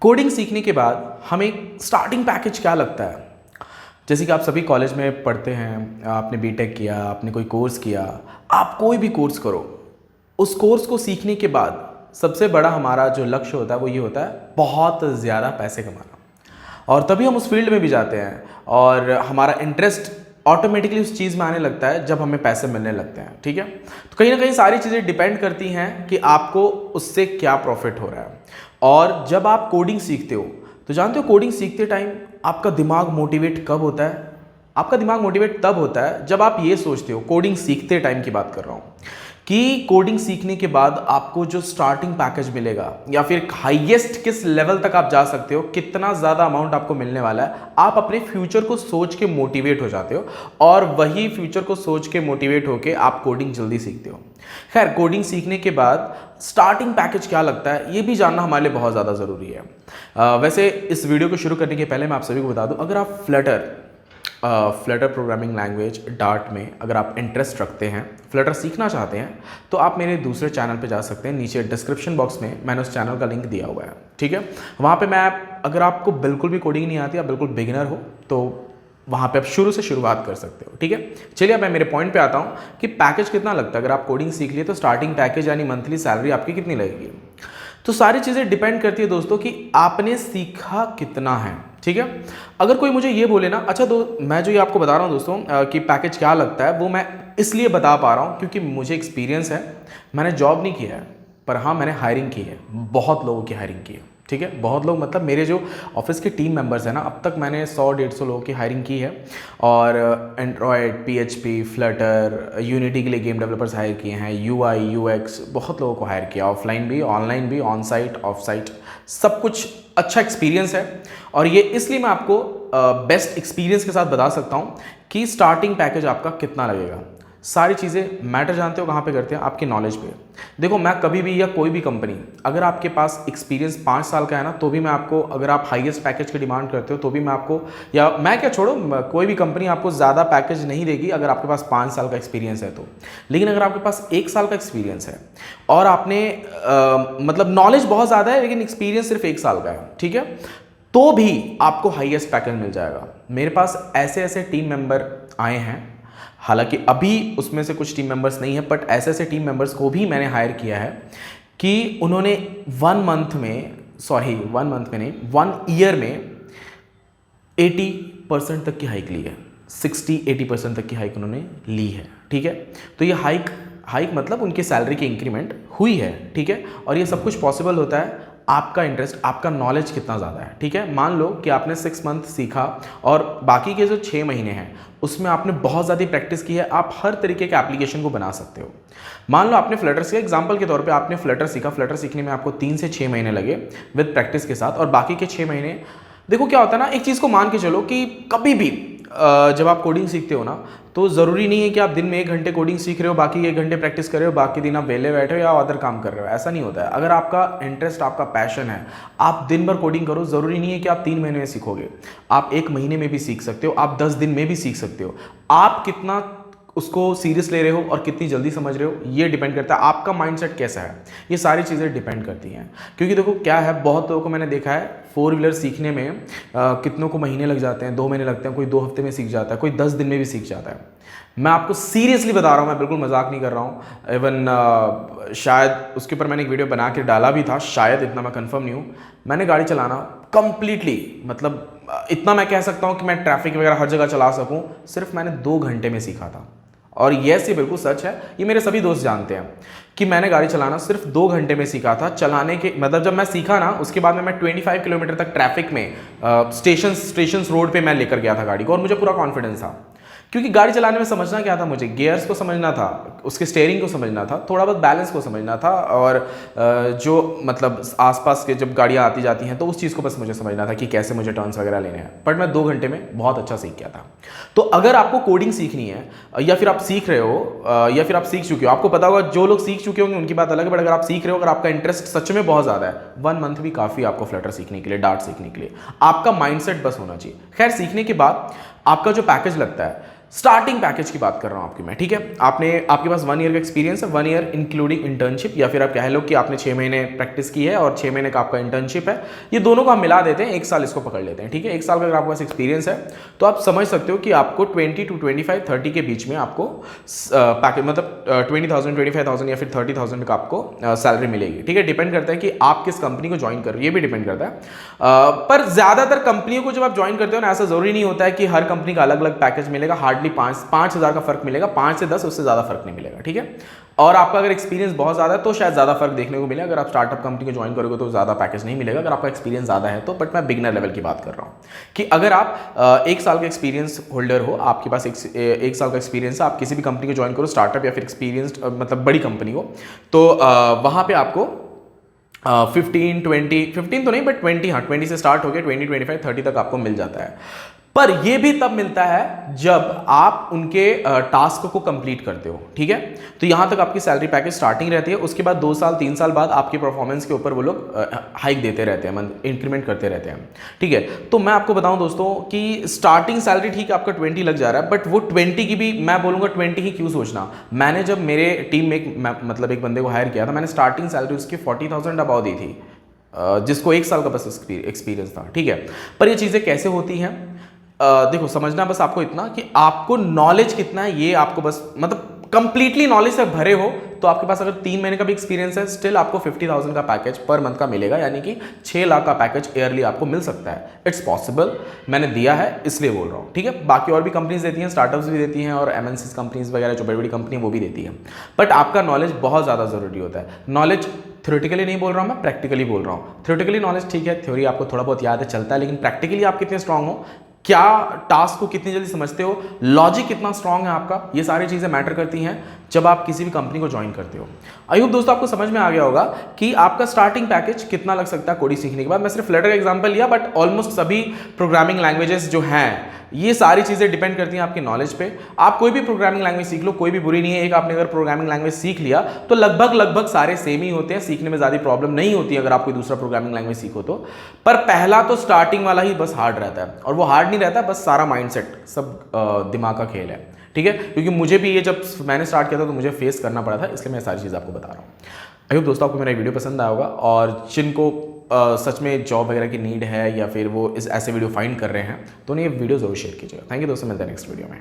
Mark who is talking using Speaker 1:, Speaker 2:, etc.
Speaker 1: Coding सीखने के बाद हमें स्टार्टिंग पैकेज क्या लगता है? जैसे कि आप सभी कॉलेज में पढ़ते हैं, आपने बीटेक किया, आपने कोई कोर्स किया, आप कोई भी कोर्स करो, उस कोर्स को सीखने के बाद सबसे बड़ा हमारा जो लक्ष्य होता है वो ये होता है बहुत ज़्यादा पैसे कमाना। और तभी हम उस फील्ड में भी जाते हैं और हमारा इंटरेस्ट ऑटोमेटिकली उस चीज़ में आने लगता है जब हमें पैसे मिलने लगते हैं। ठीक है, तो कहीं ना कहीं सारी चीज़ें डिपेंड करती हैं कि आपको उससे क्या प्रॉफिट हो रहा है। और जब आप कोडिंग सीखते हो तो जानते हो, कोडिंग सीखते टाइम आपका दिमाग मोटिवेट कब होता है? आपका दिमाग मोटिवेट तब होता है जब आप ये सोचते हो, कोडिंग सीखते टाइम की बात कर रहा हूँ, कि कोडिंग सीखने के बाद आपको जो स्टार्टिंग पैकेज मिलेगा या फिर हाईएस्ट किस लेवल तक आप जा सकते हो, कितना ज़्यादा अमाउंट आपको मिलने वाला है, आप अपने फ्यूचर को सोच के मोटिवेट हो जाते हो और वही फ्यूचर को सोच के मोटिवेट होके आप कोडिंग जल्दी सीखते हो। खैर, कोडिंग सीखने के बाद स्टार्टिंग पैकेज क्या लगता है ये भी जानना हमारे लिए बहुत ज़्यादा ज़रूरी है। वैसे इस वीडियो को शुरू करने के पहले मैं आप सभी को बता दूं, अगर आप फ्लटर प्रोग्रामिंग लैंग्वेज डार्ट में अगर आप इंटरेस्ट रखते हैं, फ्लटर सीखना चाहते हैं, तो आप मेरे दूसरे चैनल पे जा सकते हैं। नीचे डिस्क्रिप्शन बॉक्स में मैंने उस चैनल का लिंक दिया हुआ है। ठीक है, वहाँ पे मैं अगर आपको बिल्कुल भी कोडिंग नहीं आती, आप बिल्कुल बिगिनर हो, तो वहाँ पे आप शुरू से शुरुआत कर सकते हो। ठीक है, चलिए अब मैं मेरे पॉइंट पे आता हूँ कि पैकेज कितना लगता है। अगर आप कोडिंग सीख लिए तो स्टार्टिंग पैकेज यानी मंथली सैलरी आपकी कितनी लगेगी। तो सारी चीज़ें डिपेंड करती है दोस्तों कि आपने सीखा कितना है। ठीक है, अगर कोई मुझे ये बोले ना, अच्छा मैं जो ये आपको बता रहा हूँ दोस्तों कि पैकेज क्या लगता है, वो मैं इसलिए बता पा रहा हूँ क्योंकि मुझे एक्सपीरियंस है। मैंने जॉब नहीं किया है, पर हाँ मैंने हायरिंग की है, बहुत लोगों की हायरिंग की है। ठीक है, बहुत लोग, मतलब मेरे जो ऑफिस के टीम मेंबर्स हैं ना, अब तक मैंने 100-150 लोगों की हायरिंग की है। और एंड्रॉयड, पीएचपी, फ्लटर, यूनिटी के लिए गेम डेवलपर्स हायर किए हैं, यूआई, यूएक्स, बहुत लोगों को हायर किया, ऑफलाइन भी, ऑनलाइन भी, ऑन साइट, ऑफ साइट, सब कुछ अच्छा एक्सपीरियंस है। और ये इसलिए मैं आपको बेस्ट एक्सपीरियंस के साथ बता सकता हूँ कि स्टार्टिंग पैकेज आपका कितना लगेगा। सारी चीज़ें मैटर जानते हो कहाँ पे करते हैं? आपकी नॉलेज पे। देखो, मैं कभी भी या कोई भी कंपनी, अगर आपके पास एक्सपीरियंस 5 साल का है ना, तो भी मैं आपको, अगर आप हाईएस्ट पैकेज की डिमांड करते हो तो भी मैं आपको, या मैं क्या छोड़ो, कोई भी कंपनी आपको ज़्यादा पैकेज नहीं देगी अगर आपके पास 5 साल का एक्सपीरियंस है तो। लेकिन अगर आपके पास 1 साल का एक्सपीरियंस है और आपने मतलब नॉलेज बहुत ज़्यादा है लेकिन एक्सपीरियंस सिर्फ 1 साल का है, ठीक है, तो भी आपको हाईएस्ट पैकेज मिल जाएगा। मेरे पास ऐसे ऐसे टीम मेंबर आए हैं, हालांकि अभी उसमें से कुछ टीम मेंबर्स नहीं है, बट ऐसे ऐसे टीम मेंबर्स को भी मैंने हायर किया है कि उन्होंने 1 मंथ में नहीं, 1 ईयर में 80% तक की हाइक ली है। 60-80% तक की हाइक उन्होंने ली है। ठीक है, तो ये हाइक मतलब उनकी सैलरी की इंक्रीमेंट हुई है। ठीक है, और ये सब कुछ पॉसिबल होता है आपका इंटरेस्ट, आपका नॉलेज कितना ज़्यादा है। ठीक है, मान लो कि आपने 6 मंथ सीखा और बाकी के जो 6 महीने हैं उसमें आपने बहुत ज़्यादा प्रैक्टिस की है, आप हर तरीके के एप्लीकेशन को बना सकते हो। मान लो आपने फ्लटर सीखा, एग्जांपल के तौर पे आपने फ्लटर सीखा, फ्लटर सीखने में आपको 3 से 6 महीने लगे विद प्रैक्टिस के साथ, और बाकी के 6 महीने, देखो क्या होता है ना, एक चीज़ को मान के चलो कि कभी भी जब आप कोडिंग सीखते हो ना, तो ज़रूरी नहीं है कि आप दिन में 1 घंटे कोडिंग सीख रहे हो, बाकी 1 घंटे प्रैक्टिस कर रहे हो, बाकी दिन आप वेले बैठे हो या अदर काम कर रहे हो। ऐसा नहीं होता है। अगर आपका इंटरेस्ट, आपका पैशन है, आप दिन भर कोडिंग करो। ज़रूरी नहीं है कि आप 3 महीने में सीखोगे, आप 1 महीने में भी सीख सकते हो, आप 10 दिन में भी सीख सकते हो। आप कितना उसको सीरियस ले रहे हो और कितनी जल्दी समझ रहे हो, ये डिपेंड करता है। आपका माइंडसेट कैसा है, ये सारी चीज़ें डिपेंड करती हैं। क्योंकि देखो क्या है, बहुत लोगों को मैंने देखा है 4 व्हीलर सीखने में कितनों को महीने लग जाते हैं, 2 महीने लगते हैं, कोई 2 हफ्ते में सीख जाता है, कोई 10 दिन में भी सीख जाता है। मैं आपको सीरियसली बता रहा हूँ, मैं बिल्कुल मजाक नहीं कर रहा हूँ। इवन शायद उसके ऊपर मैंने एक वीडियो बना के डाला भी था, शायद, इतना मैं कंफर्म नहीं हूँ। मैंने गाड़ी चलाना कंप्लीटली, मतलब इतना मैं कह सकता हूँ कि मैं ट्रैफिक वगैरह हर जगह चला सकूँ, सिर्फ मैंने 2 घंटे में सीखा था। और ये बिल्कुल सच है, ये मेरे सभी दोस्त जानते हैं कि मैंने गाड़ी चलाना सिर्फ 2 घंटे में सीखा था। चलाने के मतलब जब मैं सीखा ना, उसके बाद में मैं 25 किलोमीटर तक ट्रैफिक में स्टेशन रोड पे मैं लेकर गया था गाड़ी को, और मुझे पूरा कॉन्फिडेंस था। क्योंकि गाड़ी चलाने में समझना क्या था, मुझे गियर्स को समझना था, उसके स्टीयरिंग को समझना था, थोड़ा बहुत बैलेंस को समझना था, और जो मतलब आसपास के जब गाड़ियाँ आती जाती हैं तो उस चीज़ को बस मुझे समझना था कि कैसे मुझे टर्न्स वगैरह लेने हैं। बट मैं 2 घंटे में बहुत अच्छा सीख गया था। तो अगर आपको कोडिंग सीखनी है, या फिर आप सीख रहे हो, या फिर आप सीख चुके हो, आपको पता होगा, जो लोग सीख चुके होंगे उनकी बात अलग है, बट अगर आप सीख रहे हो, अगर आपका इंटरेस्ट सच में बहुत ज़्यादा है, 1 मंथ भी काफ़ी आपको फ्लटर सीखने के लिए, डार्ट सीखने के लिए। आपका माइंडसेट बस होना चाहिए। खैर, सीखने के बाद आपका जो पैकेज लगता है, स्टार्टिंग पैकेज की बात कर रहा हूं आपकी मैं, ठीक है। आपके पास 1 ईयर का एक्सपीरियंस है, 1 ईयर इंक्लूडिंग इंटर्नशिप, या फिर आप कह लो कि आपने 6 महीने प्रैक्टिस की है और 6 महीने का आपका इंटर्नशिप है। ये दोनों को हम मिला देते हैं, 1 साल इसको पकड़ लेते हैं, ठीक है। 1 साल का अगर आपके पास एक्सपीरियंस है तो आप समझ सकते हो कि आपको 20 to 25, 30 के बीच में आपको पैकेज, मतलब 20,000, 25,000 या फिर 30,000 का आपको सैलरी मिलेगी, ठीक है। डिपेंड करता है कि आप किस कंपनी को ज्वाइन कर रहे हो, ये भी डिपेंड करता है। पर ज़्यादातर कंपनियों को जब आप ज्वाइन करते हो ना, ऐसा ज़रूरी नहीं होता है कि हर कंपनी का अलग अलग पैकेज मिलेगा। हार्डली 5,000 का फर्क मिलेगा, 5 से 10, उससे ज़्यादा फर्क नहीं मिलेगा, ठीक है। और आपका अगर एक्सपीरियंस बहुत ज़्यादा है तो शायद ज़्यादा फर्क देखने को मिले। अगर आप स्टार्टअप कंपनी को ज्वाइन करोगे तो ज़्यादा पैकेज नहीं मिलेगा अगर आपका एक्सपीरियंस ज़्यादा है तो। बट मैं बिगनर लेवल की बात कर रहा हूँ कि अगर आप 1 साल का एक्सपीरियंस होल्डर हो, आपके पास 1 साल का एक्सपीरियंस है, आप किसी भी कंपनी को ज्वाइन करो, स्टार्टअप या फिर एक्सपीरियंस्ड मतलब बड़ी कंपनी हो, तो वहाँ पर आपको 15 तो नहीं बट 20, हाँ 20 से स्टार्ट हो गया, 20, 25, 30 तक आपको मिल जाता है। पर ये भी तब मिलता है जब आप उनके टास्क को कंप्लीट करते हो, ठीक है। तो यहाँ तक आपकी सैलरी पैकेज स्टार्टिंग रहती है। उसके बाद 2 साल 3 साल बाद आपके परफॉर्मेंस के ऊपर वो लोग हाइक देते रहते हैं, मतलब इंक्रीमेंट करते रहते हैं, ठीक है। तो मैं आपको बताऊं दोस्तों कि स्टार्टिंग सैलरी ठीक है आपका 20 लग जा रहा है, बट वो 20 की भी मैं बोलूँगा 20 ही क्यों सोचना। मैंने जब मेरे टीम में एक बंदे को हायर किया था, मैंने स्टार्टिंग सैलरी उसकी 40,000 अबाउ दी थी, जिसको 1 साल का बस एक्सपीरियंस था, ठीक है। पर ये चीज़ें कैसे होती हैं, देखो समझना बस आपको इतना कि आपको नॉलेज कितना है, ये आपको बस मतलब कंप्लीटली नॉलेज से भरे हो तो आपके पास अगर 3 महीने का भी एक्सपीरियंस है, स्टिल आपको 50,000 का पैकेज पर मंथ का मिलेगा, यानी कि 6 लाख का पैकेज ईयरली आपको मिल सकता है। इट्स पॉसिबल, मैंने दिया है इसलिए बोल रहा हूँ, ठीक है। बाकी और भी कंपनीज देती हैं, स्टार्टअप्स भी देती हैं और MNCs कंपनीज वगैरह जो बड़ी बड़ी कंपनी है वो भी देती है। बट आपका नॉलेज बहुत ज़्यादा ज़रूरी होता है। नॉलेज थ्योरेटिकली नहीं बोल रहा हूँ मैं, प्रैक्टिकली बोल रहा हूँ। थ्योरेटिकली नॉलेज ठीक है, थ्योरी आपको थोड़ा बहुत याद है, चलता है, लेकिन प्रैक्टिकली आप कितने स्ट्रांग हो, क्या टास्क को कितनी जल्दी समझते हो, लॉजिक कितना स्ट्रांग है आपका, ये सारी चीज़ें मैटर करती हैं जब आप किसी भी कंपनी को ज्वाइन करते हो। आई होप दोस्तों आपको समझ में आ गया होगा कि आपका स्टार्टिंग पैकेज कितना लग सकता है कोडिंग सीखने के बाद। मैं सिर्फ फ्लटर का एग्जांपल लिया, बट ऑलमोस्ट सभी प्रोग्रामिंग लैंग्वेजेस जो हैं, ये सारी चीज़ें डिपेंड करती हैं आपकी नॉलेज पे। आप कोई भी प्रोग्रामिंग लैंग्वेज सीख लो, कोई भी बुरी नहीं है। एक आपने अगर प्रोग्रामिंग लैंग्वेज सीख लिया तो लगभग सारे सेम ही होते हैं, सीखने में ज़्यादा प्रॉब्लम नहीं होती है अगर आप कोई दूसरा प्रोग्रामिंग लैंग्वेज सीखो तो। पर पहला तो स्टार्टिंग वाला ही बस हार्ड रहता है, और वो हार्ड नहीं रहता, बस सारा माइंडसेट सब दिमाग का खेल है, ठीक है। क्योंकि मुझे भी ये जब मैंने स्टार्ट किया था तो मुझे फेस करना पड़ा था, इसलिए मैं सारी चीज़ आपको बता रहा हूँ। आई होप दोस्तों आपको मेरा वीडियो पसंद आया होगा, और जिनको सच में जॉब वगैरह की नीड है या फिर वो ऐसे वीडियो फाइंड कर रहे हैं तो उन्हें ये वीडियो जरूर शेयर कीजिएगा। थैंक यू दोस्तों, मिलते हैं नेक्स्ट वीडियो में।